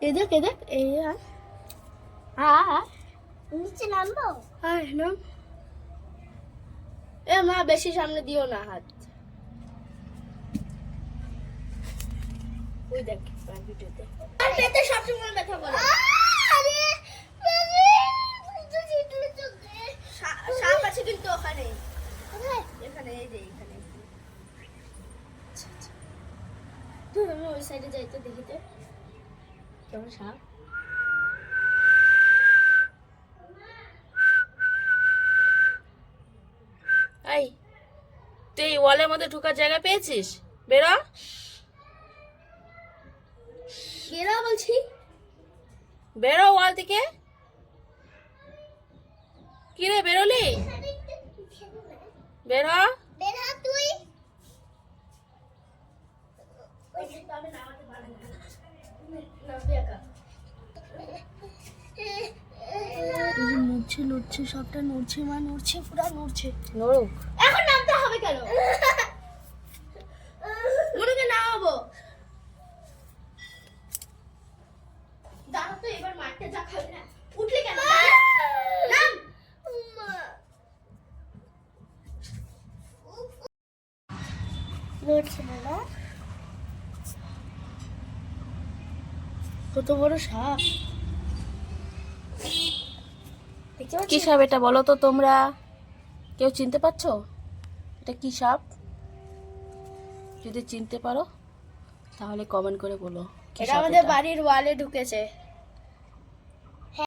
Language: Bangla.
এদেখ এই নিচে নামবো। নাম। এ মা বেশি সামনে দিও না হাত। ওই দেখ ভিডিওতে আর পেটে সবসময় ব্যথা করে। আরে সাপ আছে কিন্তু ওখানে। এখানে এই যে এখানে। তুই আমি ওই সাইডে যাই তো দেখিতে কেমন সাপ। এই তুই ওয়ালের মধ্যে ঢোকার জায়গা পেয়েছিস? বেরো কেরা বলছি বেরো ওয়াল থেকে। কি রে বেরোলি? বেরো বেরা তুই। নড়ছে সবটা নড়ছে মা, নড়ছে পুরা নড়ছে। নড়ুক। এখন নামতে হবে কেন? মনুকে নামাবো। দাঁড়া তো এবার মারতে যা খাবে না। উঠলি কেন? নাম। নড়ছে না। কত বড় সাপ। কি সাপ এটা বলো তো তোমরা? কেউ চিনতে পারছো এটা কি সাপ? যদি চিনতে পারো তাহলে কমেন্ট করে বলো। এটা আমাদের বাড়ির ওয়ালে ঢুকেছে।